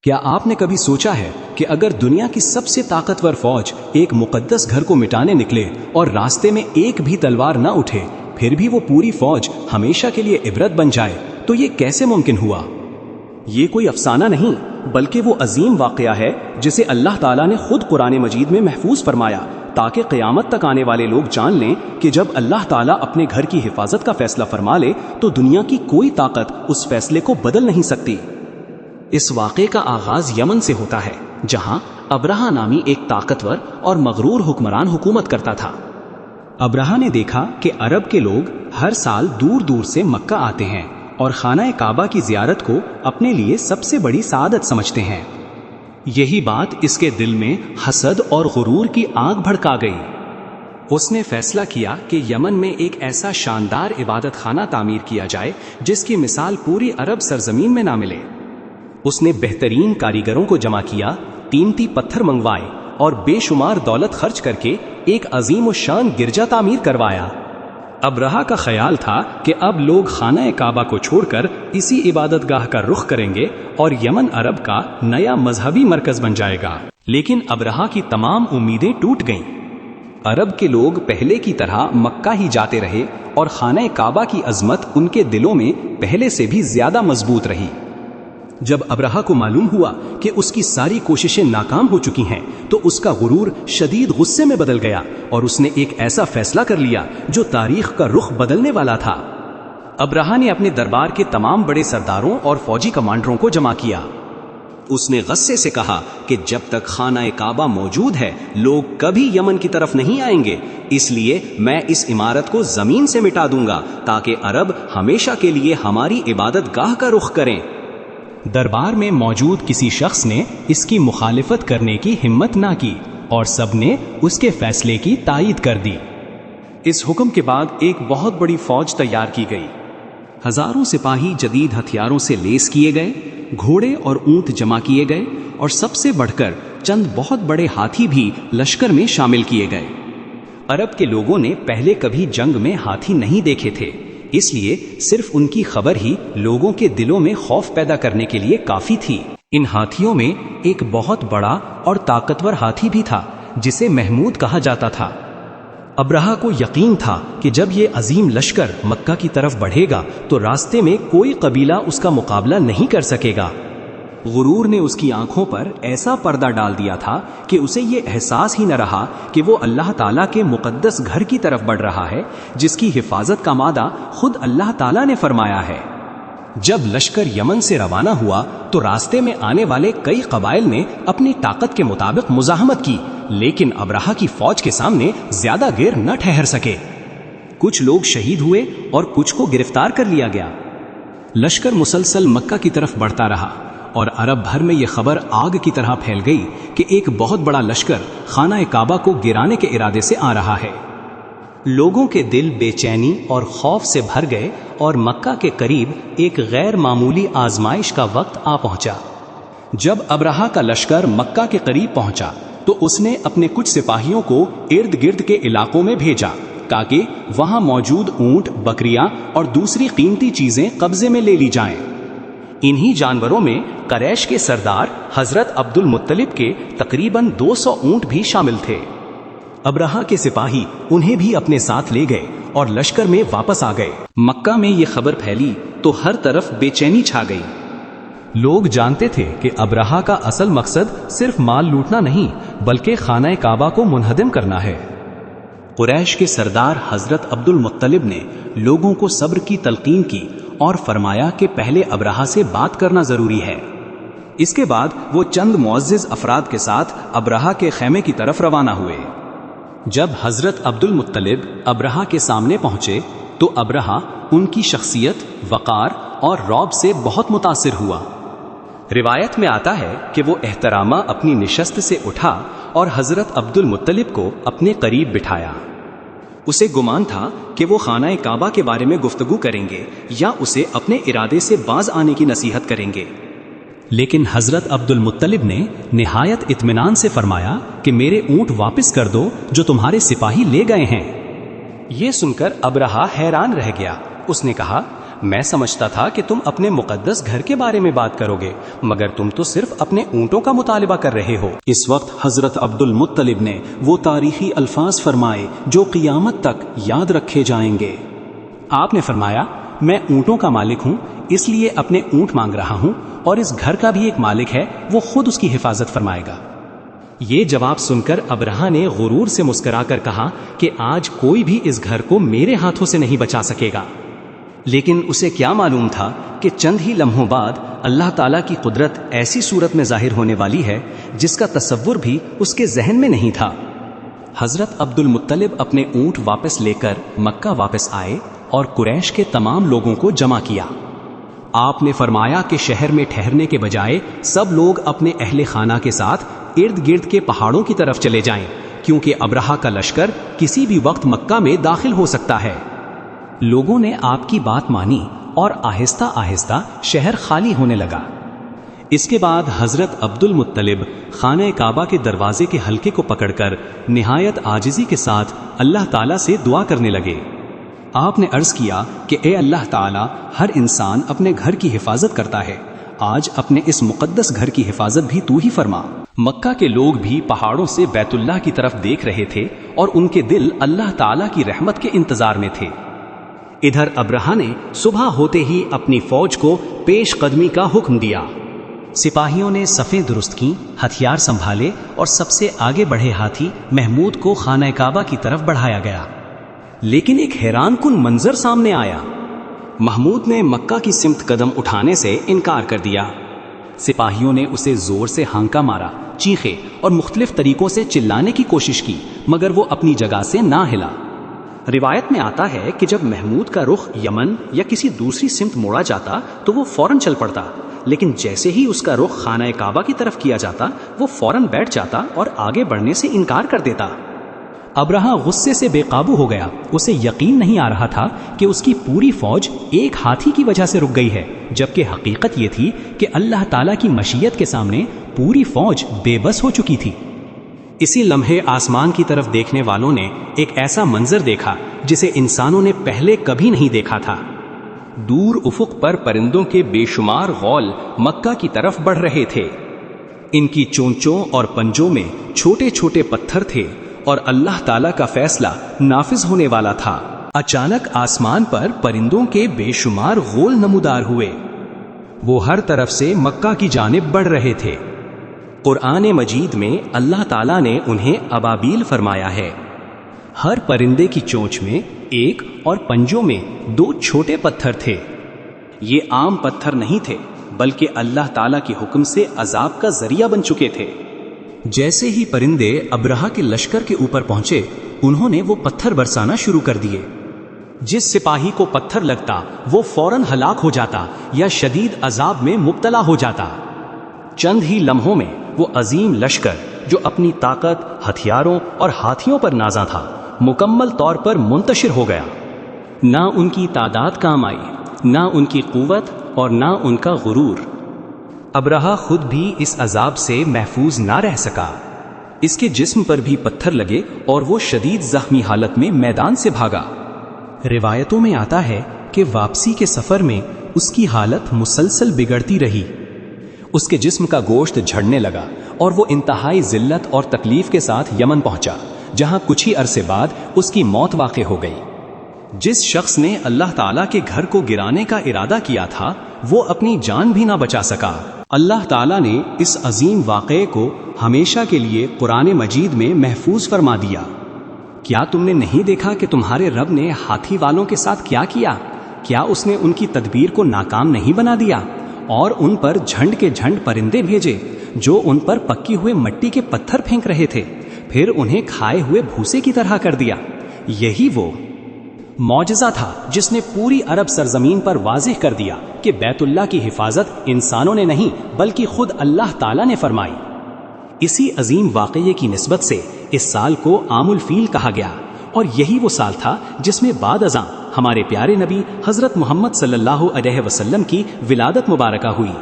کیا آپ نے کبھی سوچا ہے کہ اگر دنیا کی سب سے طاقتور فوج ایک مقدس گھر کو مٹانے نکلے اور راستے میں ایک بھی تلوار نہ اٹھے، پھر بھی وہ پوری فوج ہمیشہ کے لیے عبرت بن جائے، تو یہ کیسے ممکن ہوا؟ یہ کوئی افسانہ نہیں بلکہ وہ عظیم واقعہ ہے جسے اللہ تعالیٰ نے خود قرآن مجید میں محفوظ فرمایا، تاکہ قیامت تک آنے والے لوگ جان لیں کہ جب اللہ تعالیٰ اپنے گھر کی حفاظت کا فیصلہ فرما لے تو دنیا کی کوئی طاقت اس فیصلے کو بدل نہیں سکتی۔ اس واقعے کا آغاز یمن سے ہوتا ہے، جہاں ابرہہ نامی ایک طاقتور اور مغرور حکمران حکومت کرتا تھا۔ ابرہہ نے دیکھا کہ عرب کے لوگ ہر سال دور دور سے مکہ آتے ہیں اور خانہ کعبہ کی زیارت کو اپنے لیے سب سے بڑی سعادت سمجھتے ہیں۔ یہی بات اس کے دل میں حسد اور غرور کی آگ بھڑکا گئی۔ اس نے فیصلہ کیا کہ یمن میں ایک ایسا شاندار عبادت خانہ تعمیر کیا جائے جس کی مثال پوری عرب سرزمین میں نہ ملے۔ اس نے بہترین کاریگروں کو جمع کیا، قیمتی پتھر منگوائے اور بے شمار دولت خرچ کر کے ایک عظیم الشان گرجا تعمیر کروایا۔ ابرہہ کا خیال تھا کہ اب لوگ خانہ کعبہ کو چھوڑ کر اسی عبادت گاہ کا رخ کریں گے اور یمن عرب کا نیا مذہبی مرکز بن جائے گا، لیکن ابرہہ کی تمام امیدیں ٹوٹ گئیں۔ عرب کے لوگ پہلے کی طرح مکہ ہی جاتے رہے اور خانہ کعبہ کی عظمت ان کے دلوں میں پہلے سے بھی زیادہ مضبوط رہی۔ جب ابرہہ کو معلوم ہوا کہ اس کی ساری کوششیں ناکام ہو چکی ہیں تو اس کا غرور شدید غصے میں بدل گیا اور اس نے ایک ایسا فیصلہ کر لیا جو تاریخ کا رخ بدلنے والا تھا۔ ابرہہ نے اپنے دربار کے تمام بڑے سرداروں اور فوجی کمانڈروں کو جمع کیا۔ اس نے غصے سے کہا کہ جب تک خانہ کعبہ موجود ہے لوگ کبھی یمن کی طرف نہیں آئیں گے، اس لیے میں اس عمارت کو زمین سے مٹا دوں گا تاکہ عرب ہمیشہ کے لیے ہماری عبادت گاہ کا رخ کریں۔ دربار میں موجود کسی شخص نے اس کی مخالفت کرنے کی ہمت نہ کی اور سب نے اس کے فیصلے کی تائید کر دی۔ اس حکم کے بعد ایک بہت بڑی فوج تیار کی گئی۔ ہزاروں سپاہی جدید ہتھیاروں سے لیس کیے گئے، گھوڑے اور اونٹ جمع کیے گئے اور سب سے بڑھ کر چند بہت بڑے ہاتھی بھی لشکر میں شامل کیے گئے۔ عرب کے لوگوں نے پہلے کبھی جنگ میں ہاتھی نہیں دیکھے تھے، اس لیے صرف ان کی خبر ہی لوگوں کے دلوں میں خوف پیدا کرنے کے لیے کافی تھی۔ ان ہاتھیوں میں ایک بہت بڑا اور طاقتور ہاتھی بھی تھا جسے محمود کہا جاتا تھا۔ ابرہہ کو یقین تھا کہ جب یہ عظیم لشکر مکہ کی طرف بڑھے گا تو راستے میں کوئی قبیلہ اس کا مقابلہ نہیں کر سکے گا۔ غرور نے اس کی آنکھوں پر ایسا پردہ ڈال دیا تھا کہ اسے یہ احساس ہی نہ رہا کہ وہ اللہ تعالیٰ کے مقدس گھر کی طرف بڑھ رہا ہے جس کی حفاظت کا مادہ خود اللہ تعالیٰ نے فرمایا ہے۔ جب لشکر یمن سے روانہ ہوا تو راستے میں آنے والے کئی قبائل نے اپنی طاقت کے مطابق مزاحمت کی، لیکن ابرہہ کی فوج کے سامنے زیادہ دیر نہ ٹھہر سکے۔ کچھ لوگ شہید ہوئے اور کچھ کو گرفتار کر لیا گیا۔ لشکر مسلسل مکہ کی طرف بڑھتا رہا اور عرب بھر میں یہ خبر آگ کی طرح پھیل گئی کہ ایک بہت بڑا لشکر خانہ کعبہ کو گرانے کے ارادے سے آ رہا ہے۔ لوگوں کے دل بے چینی اور خوف سے بھر گئے اور مکہ کے قریب ایک غیر معمولی آزمائش کا وقت آ پہنچا۔ جب ابرہہ کا لشکر مکہ کے قریب پہنچا تو اس نے اپنے کچھ سپاہیوں کو ارد گرد کے علاقوں میں بھیجا تاکہ وہاں موجود اونٹ، بکریاں اور دوسری قیمتی چیزیں قبضے میں لے لی جائیں۔ انہی جانوروں میں قریش کے سردار حضرت عبد المطلب کے تقریباً 200 اونٹ بھی شامل تھے۔ ابرہہ کے سپاہی انہیں بھی اپنے ساتھ لے گئے اور لشکر میں واپس آ گئے۔ مکہ میں یہ خبر پھیلی تو ہر طرف بے چینی چھا گئی۔ لوگ جانتے تھے کہ ابرہہ کا اصل مقصد صرف مال لوٹنا نہیں بلکہ خانہ کعبہ کو منہدم کرنا ہے۔ قریش کے سردار حضرت عبد المطلب نے لوگوں کو صبر کی تلقین کی اور فرمایا کہ پہلے ابرہہ سے بات کرنا ضروری ہے۔ اس کے بعد وہ چند معزز افراد کے ساتھ ابرہہ کے خیمے کی طرف روانہ ہوئے۔ جب حضرت عبد المطلب ابرہہ کے سامنے پہنچے تو ابرہہ ان کی شخصیت، وقار اور رعب سے بہت متاثر ہوا۔ روایت میں آتا ہے کہ وہ احترامہ اپنی نشست سے اٹھا اور حضرت عبد المطلب کو اپنے قریب بٹھایا۔ اسے گمان تھا کہ وہ خانہ کعبہ کے بارے میں گفتگو کریں گے یا اسے اپنے ارادے سے باز آنے کی نصیحت کریں گے، لیکن حضرت عبد المطلب نے نہایت اطمینان سے فرمایا کہ میرے اونٹ واپس کر دو جو تمہارے سپاہی لے گئے ہیں۔ یہ سن کر ابرہہ حیران رہ گیا۔ اس نے کہا، میں سمجھتا تھا کہ تم اپنے مقدس گھر کے بارے میں بات کرو گے، مگر تم تو صرف اپنے اونٹوں کا مطالبہ کر رہے ہو۔ اس وقت حضرت عبد المطلب نے وہ تاریخی الفاظ فرمائے جو قیامت تک یاد رکھے جائیں گے۔ آپ نے فرمایا، میں اونٹوں کا مالک ہوں، اس لیے اپنے اونٹ مانگ رہا ہوں، اور اس گھر کا بھی ایک مالک ہے، وہ خود اس کی حفاظت فرمائے گا۔ یہ جواب سن کر ابرہہ نے غرور سے مسکرا کر کہا کہ آج کوئی بھی اس گھر کو میرے ہاتھوں سے نہیں بچا سکے گا۔ لیکن اسے کیا معلوم تھا کہ چند ہی لمحوں بعد اللہ تعالیٰ کی قدرت ایسی صورت میں ظاہر ہونے والی ہے جس کا تصور بھی اس کے ذہن میں نہیں تھا۔ حضرت عبد المطلب اپنے اونٹ واپس لے کر مکہ واپس آئے اور قریش کے تمام لوگوں کو جمع کیا۔ آپ نے فرمایا کہ شہر میں ٹھہرنے کے بجائے سب لوگ اپنے اہل خانہ کے ساتھ ارد گرد کے پہاڑوں کی طرف چلے جائیں، کیونکہ ابرہہ کا لشکر کسی بھی وقت مکہ میں داخل ہو سکتا ہے۔ لوگوں نے آپ کی بات مانی اور آہستہ آہستہ شہر خالی ہونے لگا۔ اس کے بعد حضرت عبد المطلب خانہ کعبہ کے دروازے کے حلقے کو پکڑ کر نہایت عاجزی کے ساتھ اللہ تعالیٰ سے دعا کرنے لگے۔ آپ نے عرض کیا کہ اے اللہ تعالیٰ، ہر انسان اپنے گھر کی حفاظت کرتا ہے، آج اپنے اس مقدس گھر کی حفاظت بھی تو ہی فرما۔ مکہ کے لوگ بھی پہاڑوں سے بیت اللہ کی طرف دیکھ رہے تھے اور ان کے دل اللہ تعالیٰ کی رحمت کے انتظار میں تھے۔ ادھر ابرہہ نے صبح ہوتے ہی اپنی فوج کو پیش قدمی کا حکم دیا۔ سپاہیوں نے صفیں درست کیں، ہتھیار سنبھالے اور سب سے آگے بڑھے ہاتھی محمود کو خانہ کعبہ کی طرف بڑھایا گیا۔ لیکن ایک حیران کن منظر سامنے آیا۔ محمود نے مکہ کی سمت قدم اٹھانے سے انکار کر دیا۔ سپاہیوں نے اسے زور سے ہانکا مارا، چیخے اور مختلف طریقوں سے چلانے کی کوشش کی، مگر وہ اپنی جگہ سے نہ ہلا۔ روایت میں آتا ہے کہ جب محمود کا رخ یمن یا کسی دوسری سمت موڑا جاتا تو وہ فوراً چل پڑتا، لیکن جیسے ہی اس کا رخ خانہ کعبہ کی طرف کیا جاتا وہ فوراً بیٹھ جاتا اور آگے بڑھنے سے انکار کر دیتا۔ ابرہہ غصے سے بے قابو ہو گیا۔ اسے یقین نہیں آ رہا تھا کہ اس کی پوری فوج ایک ہاتھی کی وجہ سے رک گئی ہے، جبکہ حقیقت یہ تھی کہ اللہ تعالیٰ کی مشیت کے سامنے پوری فوج بے بس ہو چکی تھی۔ اسی لمحے آسمان کی طرف دیکھنے والوں نے ایک ایسا منظر دیکھا جسے انسانوں نے پہلے کبھی نہیں دیکھا تھا۔ دور افق پر پرندوں کے بے شمار غول مکہ کی طرف بڑھ رہے تھے۔ ان کی چونچوں اور پنجوں میں چھوٹے چھوٹے پتھر تھے اور اللہ تعالیٰ کا فیصلہ نافذ ہونے والا تھا۔ اچانک آسمان پر پرندوں کے بے شمار غول نمودار ہوئے۔ وہ ہر طرف سے مکہ کی جانب بڑھ رہے تھے۔ قرآن مجید میں اللہ تعالیٰ نے انہیں ابابیل فرمایا ہے۔ ہر پرندے کی چونچ میں ایک اور پنجوں میں 2 چھوٹے پتھر تھے۔ یہ عام پتھر نہیں تھے، بلکہ اللہ تعالیٰ کے حکم سے عذاب کا ذریعہ بن چکے تھے۔ جیسے ہی پرندے ابرہہ کے لشکر کے اوپر پہنچے، انہوں نے وہ پتھر برسانا شروع کر دیے۔ جس سپاہی کو پتھر لگتا وہ فوراً ہلاک ہو جاتا یا شدید عذاب میں مبتلا ہو جاتا۔ چند ہی لمحوں میں وہ عظیم لشکر جو اپنی طاقت، ہتھیاروں اور ہاتھیوں پر نازاں تھا، مکمل طور پر منتشر ہو گیا۔ نہ ان کی تعداد کام آئی، نہ ان کی قوت اور نہ ان کا غرور۔ ابرہہ خود بھی اس عذاب سے محفوظ نہ رہ سکا۔ اس کے جسم پر بھی پتھر لگے اور وہ شدید زخمی حالت میں میدان سے بھاگا۔ روایتوں میں آتا ہے کہ واپسی کے سفر میں اس کی حالت مسلسل بگڑتی رہی۔ اس کے جسم کا گوشت جھڑنے لگا اور وہ انتہائی ذلت اور تکلیف کے ساتھ یمن پہنچا، جہاں کچھ ہی عرصے بعد اس کی موت واقع ہو گئی۔ جس شخص نے اللہ تعالیٰ کے گھر کو گرانے کا ارادہ کیا تھا، وہ اپنی جان بھی نہ بچا سکا۔ اللہ تعالیٰ نے اس عظیم واقعے کو ہمیشہ کے لیے قرآن مجید میں محفوظ فرما دیا۔ کیا تم نے نہیں دیکھا کہ تمہارے رب نے ہاتھی والوں کے ساتھ کیا کیا؟ کیا اس نے ان کی تدبیر کو ناکام نہیں بنا دیا اور ان پر جھنڈ کے جھنڈ پرندے بھیجے جو ان پر پکی ہوئے مٹی کے پتھر پھینک رہے تھے، پھر انہیں کھائے ہوئے بھوسے کی طرح کر دیا؟ یہی وہ معجزہ تھا جس نے پوری عرب سرزمین پر واضح کر دیا کہ بیت اللہ کی حفاظت انسانوں نے نہیں بلکہ خود اللہ تعالیٰ نے فرمائی۔ اسی عظیم واقعے کی نسبت سے اس سال کو عام الفیل کہا گیا، اور یہی وہ سال تھا جس میں بعد ازاں ہمارے پیارے نبی حضرت محمد صلی اللہ علیہ وسلم کی ولادت مبارکہ ہوئی۔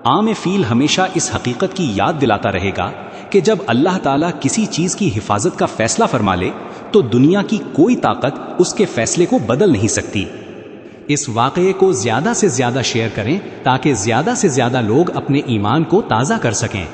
عام فیل ہمیشہ اس حقیقت کی یاد دلاتا رہے گا کہ جب اللہ تعالیٰ کسی چیز کی حفاظت کا فیصلہ فرما لے تو دنیا کی کوئی طاقت اس کے فیصلے کو بدل نہیں سکتی۔ اس واقعے کو زیادہ سے زیادہ شیئر کریں تاکہ زیادہ سے زیادہ لوگ اپنے ایمان کو تازہ کر سکیں۔